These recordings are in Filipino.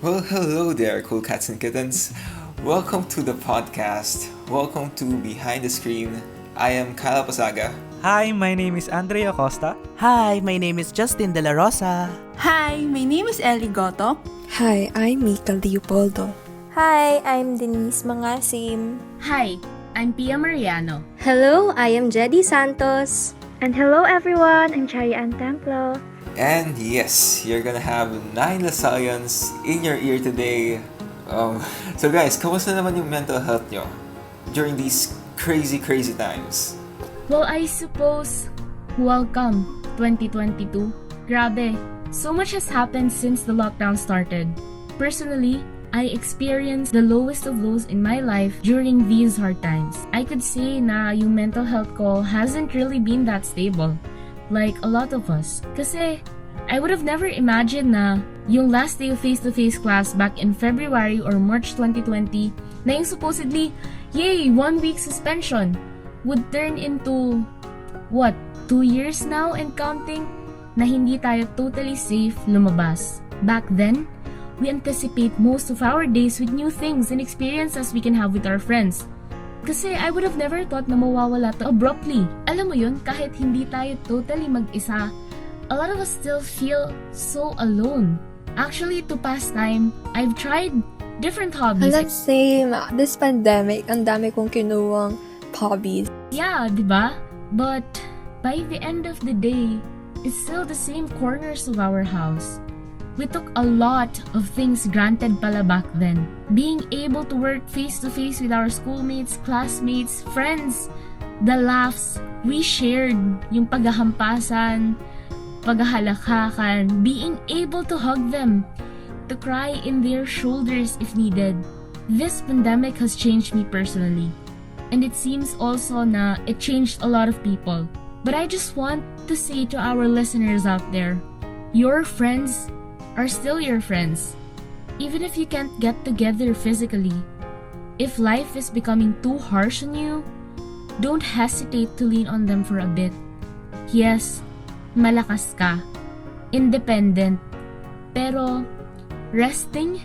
Well, hello there, cool cats and kittens. Welcome to the podcast. Welcome to Behind the Screen. I am Kyle Pasaga. Hi, my name is Andrea Costa. Hi, my name is Justin De La Rosa. Hi, my name is Ellie Goto. Hi, I'm Mika Leopoldo. Hi, I'm Denise Mangasim. Hi, I'm Pia Mariano. Hello, I am Jedi Santos. And hello everyone, I'm Chari Ann Templo. And yes, you're gonna have 9 Lasallians in your ear today. So guys, kamusta naman yung mental health nyo during these crazy times? Well, I suppose, welcome 2022. Grabe, so much has happened since the lockdown started. Personally, I experienced the lowest of lows in my life during these hard times. I could say na yung mental health ko hasn't really been that stable, like a lot of us. Kasi I would have never imagined na yung last day of face-to-face class back in February or March 2020 na yung supposedly, yay, 1 week suspension would turn into, 2 years now and counting na hindi tayo totally safe lumabas. Back then, we anticipate most of our days with new things and experiences we can have with our friends. Kasi I would have never thought na mawawala to abruptly. Alam mo yun, kahit hindi tayo totally mag-isa, a lot of us still feel so alone. Actually, to pass time, I've tried different hobbies. Let's say, this pandemic, ang dami kong kinuwang hobbies. Yeah, diba? But by the end of the day, it's still the same corners of our house. We took a lot of things granted pala back then. Being able to work face-to-face with our schoolmates, classmates, friends, the laughs we shared, yung paghahampasan, paghahalakhakan, being able to hug them, to cry in their shoulders if needed. This pandemic has changed me personally. And it seems also na it changed a lot of people. But I just want to say to our listeners out there, your friends are still your friends. Even if you can't get together physically, if life is becoming too harsh on you, don't hesitate to lean on them for a bit. Yes, malakas ka, independent, pero resting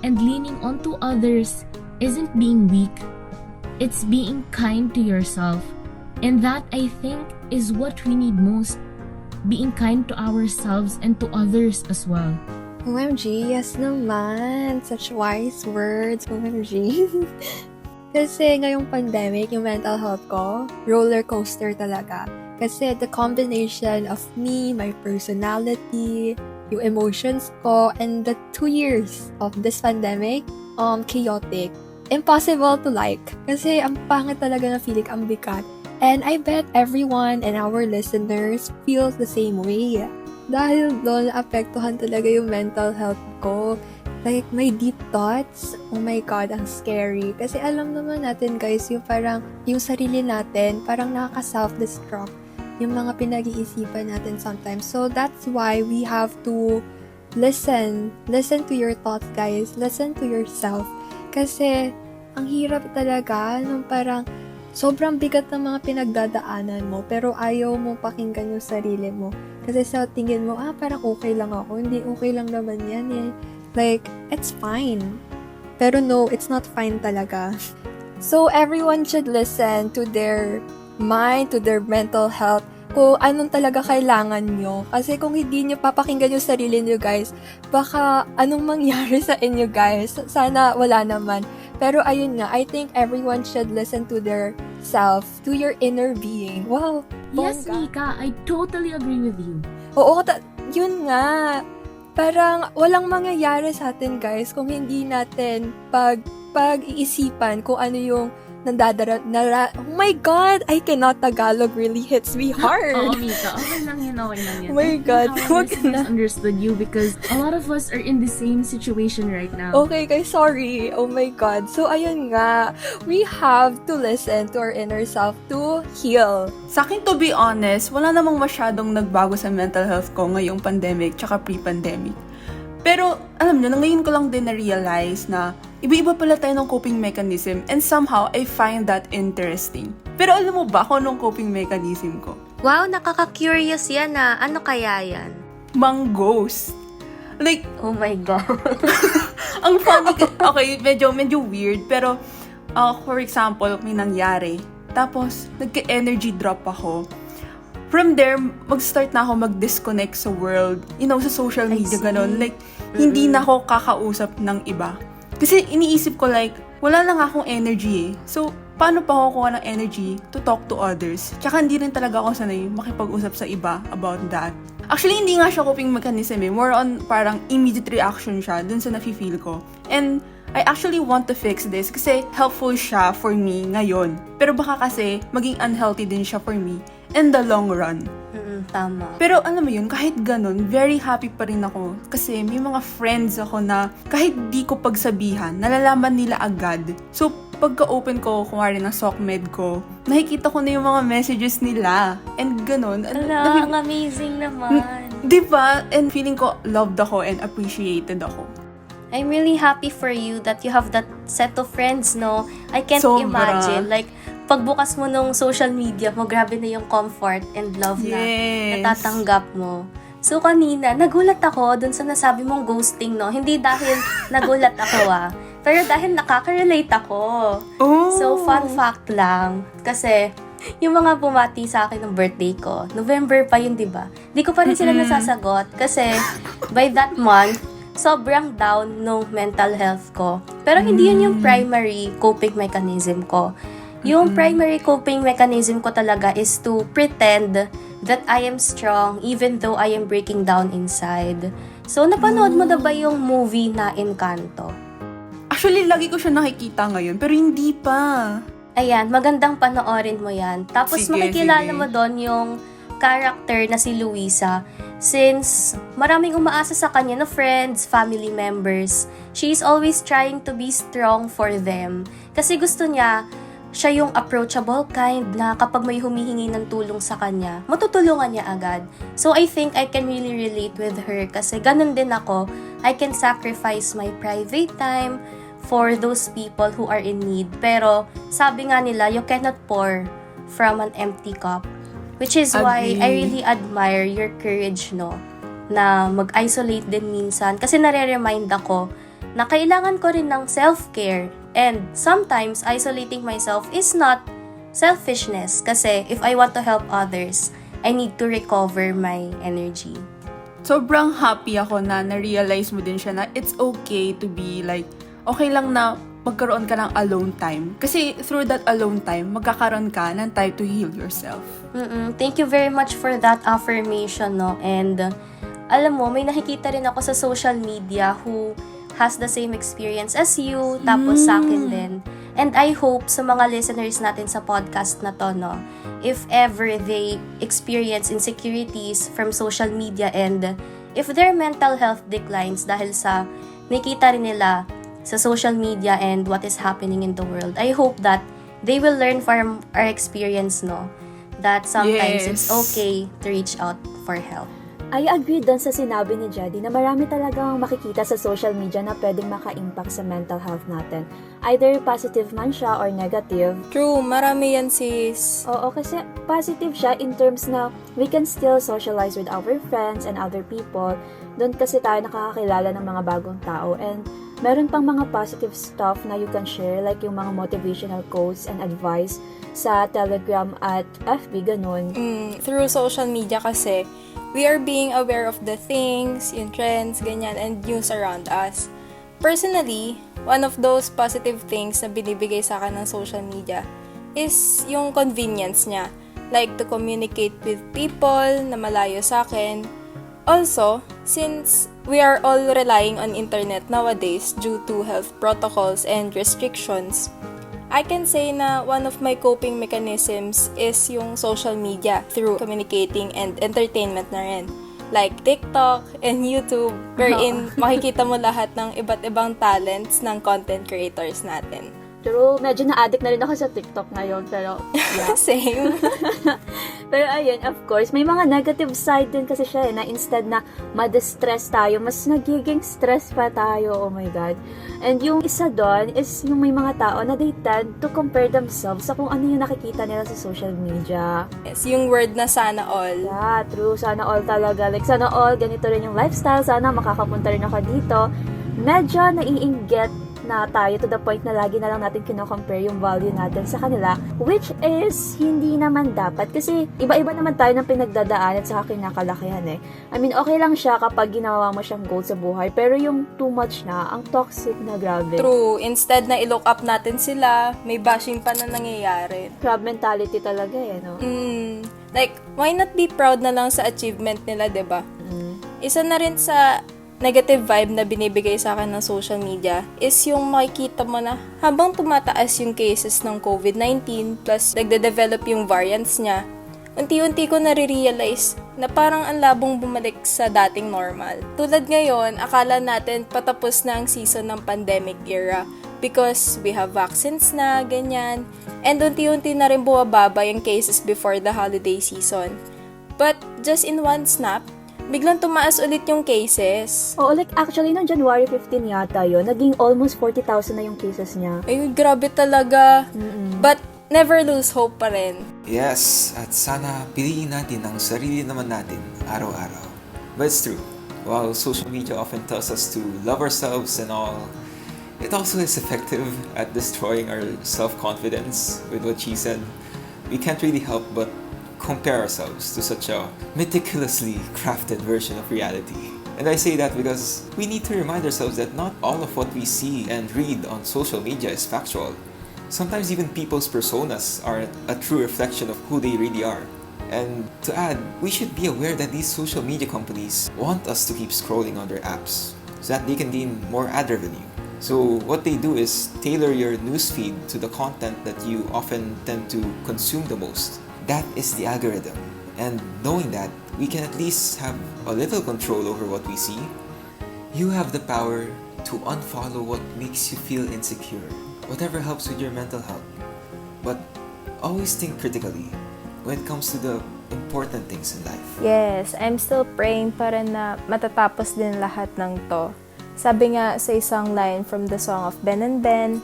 and leaning onto others isn't being weak. It's being kind to yourself. And that, I think, is what we need most. Being kind to ourselves and to others as well. OMG, yes naman. Such wise words, OMG. Kasi ngayong pandemic, yung mental health ko, roller coaster talaga. Kasi the combination of me, my personality, yung emotions ko, and the 2 years of this pandemic, chaotic. Impossible to like. Kasi ang pangit talaga na feeling, ang bigat. And I bet everyone and our listeners feels the same way. Dahil doon, naapektuhan talaga yung mental health ko. Like, my deep thoughts, oh my God, ang scary. Kasi alam naman natin, guys, yung parang, yung sarili natin, parang nakaka-self-destruct yung mga pinag-iisipan natin sometimes. So, that's why we have to listen. Listen to your thoughts, guys. Listen to yourself. Kasi, ang hirap talaga, nung parang, sobrang bigat ng mga pinagdadaanan mo, pero ayaw mo pakinggan yung sarili mo. Kasi sa tingin mo, parang okay lang ako. Hindi, okay lang naman yan eh. Like, it's fine. Pero no, it's not fine talaga. So, everyone should listen to their mind, to their mental health, kung anong talaga kailangan nyo. Kasi kung hindi nyo papakinggan yung sarili nyo, guys, baka anong mangyari sa inyo, guys. Sana wala naman. Pero ayun nga, I think everyone should listen to their self, to your inner being. Wow! Yes, bongga. Mika, I totally agree with you. Oo, yun nga. Parang walang mangyayari sa atin, guys, kung hindi natin pag-iisipan kung ano yung oh my God, I cannot Tagalog really hits me hard. Oo, Mika, okay lang yan. Oh my God, wag na. Misunderstood you because a lot of us are in the same situation right now. Okay, guys, sorry. Oh my God. So, ayun nga. We have to listen to our inner self to heal. Sa akin, to be honest, wala namang masyadong nagbago sa mental health ko ngayong pandemic tsaka pre-pandemic. Pero, alam nyo, ngayon ko lang din na-realize na iba-iba pala tayo ng coping mechanism and somehow I find that interesting. Pero alam mo ba kung anong coping mechanism ko? Wow, nakaka-curious yan ah. Ano kaya yan? Mang-ghost. Like, Oh my God. Ang funny, okay, medyo weird, pero for example, may nangyari. Tapos, nagka-energy drop ako. From there, mag-start na ako mag-disconnect sa world. Sa social media, ganon. Like, hindi na ako kakausap ng iba. Kasi iniisip ko like, wala lang akong energy eh. So, paano pa ako kuha ng energy to talk to others? Tsaka hindi rin talaga ako sanay makipag-usap sa iba about that. Actually, hindi nga siya coping mechanism eh. More on parang immediate reaction siya dun sa nafe-feel ko. And I actually want to fix this kasi helpful siya for me ngayon. Pero baka kasi maging unhealthy din siya for me in the long run. Tama. Pero alam mo yun, kahit ganun, very happy pa rin ako. Kasi may mga friends ako na kahit di ko pagsabihan, nalalaman nila agad. So, pagka-open ko, kumari ng SOCMED ko, nakikita ko na yung mga messages nila. And ganun. Ang amazing naman. Diba? And feeling ko loved ako and appreciated ako. I'm really happy for you that you have that set of friends, no? I can't Sobra. imagine. Like, pagbukas mo nung social media mo, grabe na yung comfort and love na natatanggap mo. So, kanina, nagulat ako dun sa nasabi mong ghosting, no? Hindi dahil nagulat ako, pero dahil nakaka-relate ako. Oh. So, fun fact lang. Kasi, yung mga bumati sa akin ng birthday ko, November pa yun, di ba? Di ko pa rin sila nasasagot. Kasi, by that month, sobrang down nung mental health ko. Pero hindi yun yung primary coping mechanism ko. Yung primary coping mechanism ko talaga is to pretend that I am strong even though I am breaking down inside. So, napanood mo na ba yung movie na Encanto? Actually, lagi ko siya nakikita ngayon, pero hindi pa. Ayan, magandang panoorin mo yan. Tapos Sige, makikilala sige. mo doon yung character na si Luisa. Since maraming umaasa sa kanya na friends, family members, she is always trying to be strong for them. Kasi gusto niya, siya yung approachable kind na kapag may humihingi ng tulong sa kanya, matutulungan niya agad. So I think I can really relate with her kasi ganun din ako. I can sacrifice my private time for those people who are in need. Pero sabi nga nila, you cannot pour from an empty cup. Which is why I really admire your courage, no? Na mag-isolate din minsan. Kasi nare-remind ako na kailangan ko rin ng self-care. And sometimes, isolating myself is not selfishness. Kasi if I want to help others, I need to recover my energy. Sobrang happy ako na na-realize mo din siya na it's okay to be like, okay lang na magkaroon ka ng alone time. Kasi through that alone time, magkakaroon ka ng time to heal yourself. Thank you very much for that affirmation, no? And alam mo, may nakikita rin ako sa social media who has the same experience as you, tapos sa akin din. And I hope sa mga listeners natin sa podcast na to, no, if ever they experience insecurities from social media and if their mental health declines dahil sa nakita rin nila sa social media and what is happening in the world, I hope that they will learn from our experience, no, that sometimes it's okay to reach out for help. I agree dun sa sinabi ni Jedi na marami talagang makikita sa social media na pwedeng maka-impact sa mental health natin. Either positive man siya or negative. True, marami yan sis. Oo, kasi positive siya in terms na we can still socialize with our friends and other people. Doon kasi tayo nakakakilala ng mga bagong tao. And meron pang mga positive stuff na you can share, like yung mga motivational quotes and advice sa Telegram at FB, ganun. Through social media kasi, we are being aware of the things, yung trends, ganyan, and news around us. Personally, one of those positive things na binibigay sa akin ng social media is yung convenience niya. Like to communicate with people na malayo sa akin. Also, since we are all relying on internet nowadays due to health protocols and restrictions, I can say na one of my coping mechanisms is yung social media through communicating and entertainment na rin. Like TikTok and YouTube, wherein makikita mo lahat ng iba't ibang talents ng content creators natin. True, medyo na-addict na rin ako sa TikTok ngayon, pero yeah. Same. Pero ayun, of course, may mga negative side din kasi siya na instead na ma-distress tayo, mas nagiging stress pa tayo, oh my God. And yung isa doon is yung may mga tao na they tend to compare themselves sa kung ano yung nakikita nila sa social media. Yes, yung word na sana all. Yeah, true, sana all talaga. Like, sana all, ganito rin yung lifestyle, sana makakapunta rin ako dito. medyo naiinggit na tayo to the point na lagi na lang natin kino-compare yung value natin sa kanila, which is hindi naman dapat kasi iba-iba naman tayo ng pinagdadaan at saka kinakalakihan eh. I mean, okay lang siya kapag ginawa mo siyang goal sa buhay, pero yung too much na, ang toxic na, grabe. True, instead na i-look up natin sila, may bashing pa na nangyayari. Crab mentality talaga eh, no? Like, why not be proud na lang sa achievement nila, 'di ba? Isa na rin sa negative vibe na binibigay sa akin ng social media is yung makikita mo na habang tumataas yung cases ng COVID-19 plus nagde-develop yung variants niya, unti-unti ko nare-realize na parang ang labong bumalik sa dating normal. Tulad ngayon, akala natin patapos na ang season ng pandemic era because we have vaccines na, ganyan, and unti-unti na rin bumababa yung cases before the holiday season. But just in one snap, biglang tumaas ulit yung cases. Oo, like actually, noong January 15 yata yun, naging almost 40,000 na yung cases niya. Ayun, grabe talaga. But never lose hope pa rin. Yes, at sana piliin natin ang sarili naman natin araw-araw. But it's true, while social media often tells us to love ourselves and all, it also is effective at destroying our self-confidence with what she said. We can't really help but compare ourselves to such a meticulously crafted version of reality. And I say that because we need to remind ourselves that not all of what we see and read on social media is factual. Sometimes even people's personas are a true reflection of who they really are. And to add, we should be aware that these social media companies want us to keep scrolling on their apps so that they can gain more ad revenue. So what they do is tailor your newsfeed to the content that you often tend to consume the most. That is the algorithm. And knowing that, we can at least have a little control over what we see. You have the power to unfollow what makes you feel insecure, whatever helps with your mental health. But always think critically when it comes to the important things in life. Yes, I'm still praying para na matatapos din lahat ng to. Sabi nga sa isang line from the song of Ben and Ben,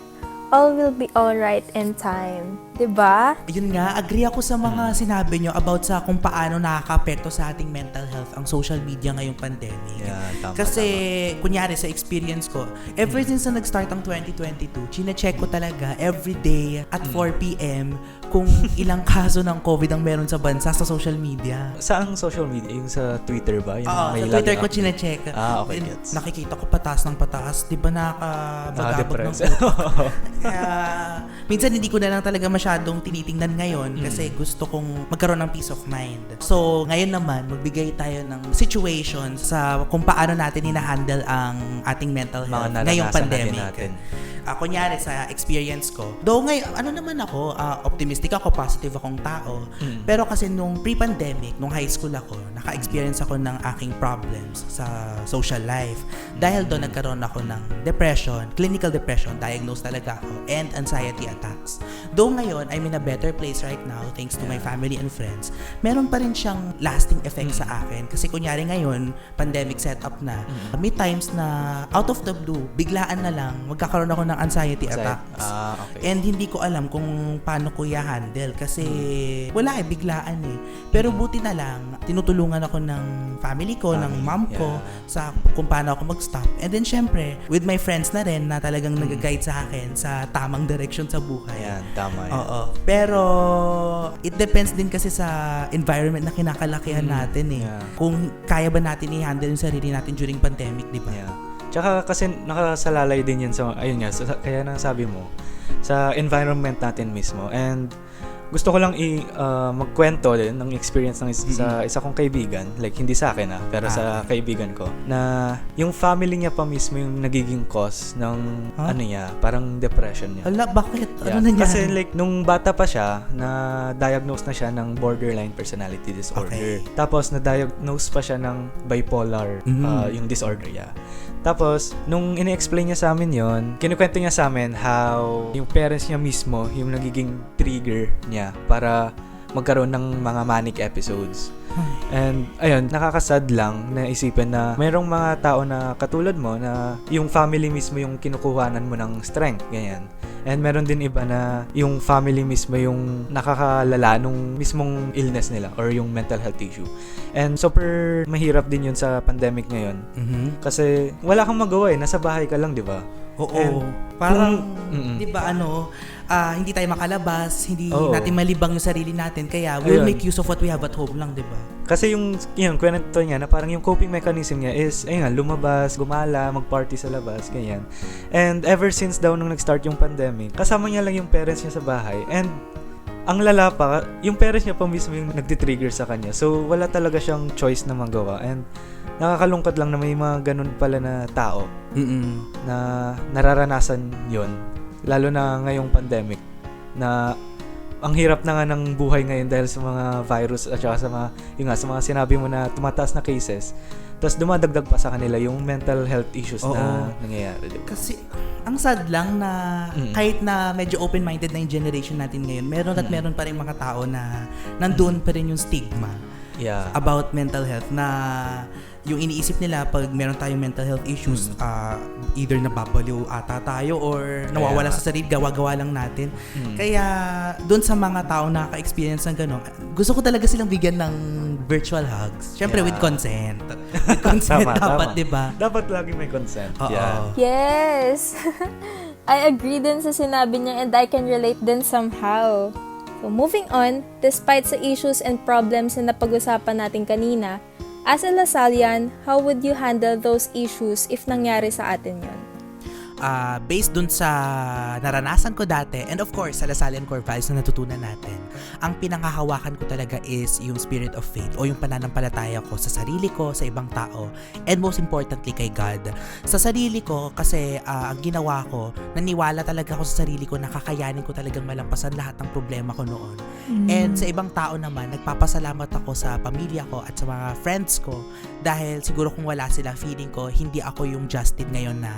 all will be alright in time. Diba? Yun nga, agree ako sa mga sinabi nyo about sa kung paano nakaka-apekto sa ating mental health ang social media ngayong pandemic. Tama, Kasi, kunyari sa experience ko, ever since na nag-start ang 2022, chine-check ko talaga every day at 4 p.m. kung ilang kaso ng COVID ang meron sa bansa sa social media. Saang social media? Yung sa Twitter ba? Yung Oo, may sa Twitter laging ko update? chine-check. Okay, And gets. nakikita ko pataas ng pataas. Di ba nakakabagabag ng Depress. utak? Kaya, minsan hindi ko na lang talaga masyadong tinitingnan ngayon kasi gusto kong magkaroon ng peace of mind. So, ngayon naman, magbigay tayo ng situation sa kung paano natin hinahandle ang ating mental health ngayong pandemic. natin. Kunyari sa experience ko, though ngayon, ano naman ako, optimistic ako, positive akong tao, pero kasi nung pre-pandemic, nung high school ako, naka-experience ako ng aking problems sa social life. Dahil doon nagkaroon ako ng depression, clinical depression, diagnosed talaga ako, and anxiety attacks. Though ngayon, I'm in a better place right now, thanks to my family and friends, meron pa rin siyang lasting effect sa akin. Kasi kunyari ngayon, pandemic setup na, may times na out of the blue, biglaan na lang, magkakaroon ako ng anxiety attacks. Okay. And hindi ko alam kung paano ko i-handle kasi wala biglaan eh. Pero buti na lang, tinutulungan ako ng family ko, ng mom ko, sa kung paano ako mag-stop. And then syempre, with my friends na rin na talagang nag-guide sa akin sa tamang direction sa buhay. Ayan, tama yan. Oo. Pero, it depends din kasi sa environment na kinakalakihan natin eh. Yeah. Kung kaya ba natin i-handle yung sarili natin during pandemic, di ba? Yeah. Tsaka kasi nakasalalay din yan sa, ayun nga, kaya nang sabi mo, sa environment natin mismo. And gusto ko lang magkwento din ng experience ng isa kong kaibigan, like hindi sa akin pero sa kaibigan ko, na yung family niya pa mismo yung nagiging cause ng ano niya, parang depression niya. Ala, bakit? Yeah. Ano nangyari? Kasi like nung bata pa siya, na-diagnose na siya ng borderline personality disorder. Okay. Tapos na-diagnose pa siya ng bipolar yung disorder niya. Tapos, nung ine-explain niya sa amin yon, kinukwento niya sa amin how yung parents niya mismo yung nagiging trigger niya para magkaroon ng mga manic episodes. And ayun, nakakasad lang na isipin na mayroong mga tao na katulad mo na yung family mismo yung kinukuhanan mo ng strength, ganyan. And meron din iba na yung family mismo yung nakakalala nung mismong illness nila or yung mental health issue. And super mahirap din yun sa pandemic ngayon. Kasi wala kang magawa nasa bahay ka lang, di ba? Oo. Parang, di ba hindi tayo makalabas, hindi natin malibang yung sarili natin. Kaya we'll make use of what we have at home lang, di ba? Kasi yung kwento niya na parang yung coping mechanism niya is, ayun nga, lumabas, gumala, mag-party sa labas, ganyan. And ever since daw nung nag-start yung pandemic, kasama niya lang yung parents niya sa bahay. And ang lala pa, yung parents niya pa mismo yung nagtitrigger sa kanya. So, wala talaga siyang choice na magawa. And nakakalungkot lang na may mga ganun pala na tao na nararanasan yon, lalo na ngayong pandemic na ang hirap na nga ng buhay ngayon dahil sa mga virus at saka sa mga sinabi mo na tumataas na cases. Tapos dumadagdag pa sa kanila yung mental health issues na nangyayari. Diba? Kasi ang sad lang na kahit na medyo open-minded na yung generation natin ngayon, meron pa rin mga tao na nandun pa rin yung stigma about mental health na yung iniisip nila pag meron tayong mental health issues, either nababaliw ata tayo or nawawala sa sarili, gawa-gawa lang natin. Kaya doon sa mga tao na ka-experience ng gano'n, gusto ko talaga silang bigyan ng virtual hugs. Siyempre with consent. With consent dapat, di ba? Dapat lagi may consent. Yes! I agree din sa sinabi niya and I can relate din somehow. So moving on, despite sa issues and problems na napag-usapan natin kanina, as a Lasallian, how would you handle those issues if nangyari sa atin yun? Based dun sa naranasan ko dati, and of course, sa Lasallian core values na natutunan natin, ang pinanghahawakan ko talaga is yung spirit of faith o yung pananampalataya ko sa sarili ko, sa ibang tao, and most importantly kay God. Sa sarili ko, kasi ang ginawa ko, naniwala talaga ako sa sarili ko na kakayanin ko talagang malampasan lahat ng problema ko noon. And sa ibang tao naman, nagpapasalamat ako sa pamilya ko at sa mga friends ko dahil siguro kung wala sila, feeling ko hindi ako yung Justin ngayon na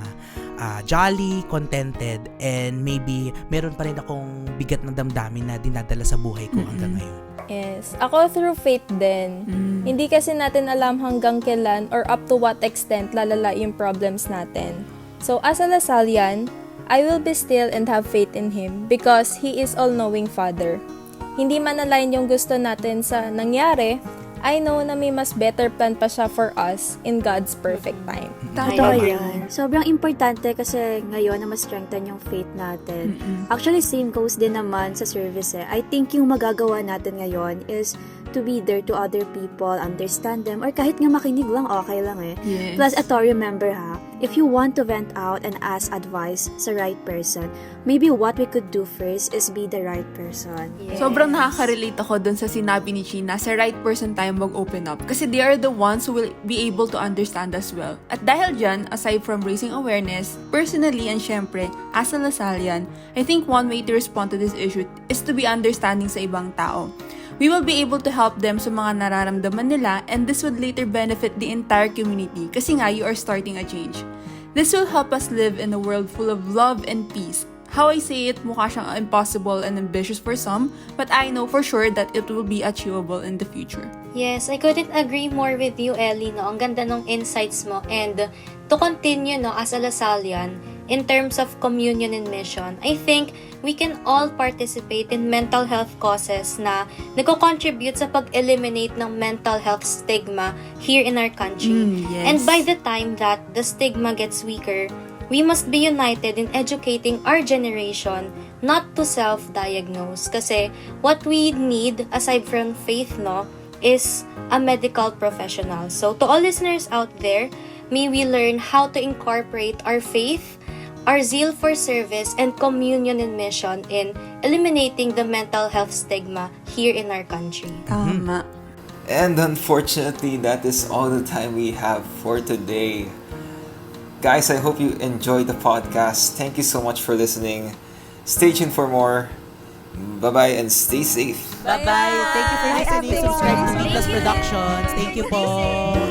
jolly, contented, and maybe meron pa rin akong bigat ng damdamin na dinadala sa buhay ko hanggang ngayon. Yes. Ako through faith din. Hindi kasi natin alam hanggang kailan or up to what extent lalala yung problems natin. So as a Lasallian, I will be still and have faith in Him because He is all-knowing Father. Hindi man align yung gusto natin sa nangyari, I know na may mas better plan pa siya for us in God's perfect time. Totoo yan. Sobrang importante kasi ngayon na ma-strengthen yung faith natin. Actually, same goes din naman sa service I think yung magagawa natin ngayon is to be there to other people, understand them, or kahit nga makinig lang, okay lang Yes. Plus, remember if you want to vent out and ask advice sa right person, maybe what we could do first is be the right person. Yes. Sobrang nakaka-relate ako dun sa sinabi ni China, sa right person tayo mag-open up. Kasi they are the ones who will be able to understand as well. At dahil dyan, aside from raising awareness, personally and syempre, as a Lasallian, I think one way to respond to this issue is to be understanding sa ibang tao. We will be able to help them sa mga nararamdaman nila and this would later benefit the entire community kasi nga you are starting a change. This will help us live in a world full of love and peace. How I say it, mukha siyang impossible and ambitious for some, but I know for sure that it will be achievable in the future. Yes, I couldn't agree more with you, Ellie, no? Ang ganda ng insights mo. And to continue, no, as a Lasallian, in terms of communion and mission, I think we can all participate in mental health causes na nagko-contribute sa pag-eliminate ng mental health stigma here in our country. Yes. And by the time that the stigma gets weaker, we must be united in educating our generation not to self-diagnose. Kasi what we need, aside from faith, no, is a medical professional. So to all listeners out there, may we learn how to incorporate our faith, our zeal for service, and communion and mission in eliminating the mental health stigma here in our country. Tama. And unfortunately, that is all the time we have for today. Guys, I hope you enjoyed the podcast. Thank you so much for listening. Stay tuned for more. Bye-bye and stay safe. Bye-bye. Thank you for listening. Subscribe to Meetless Productions. Thank you po.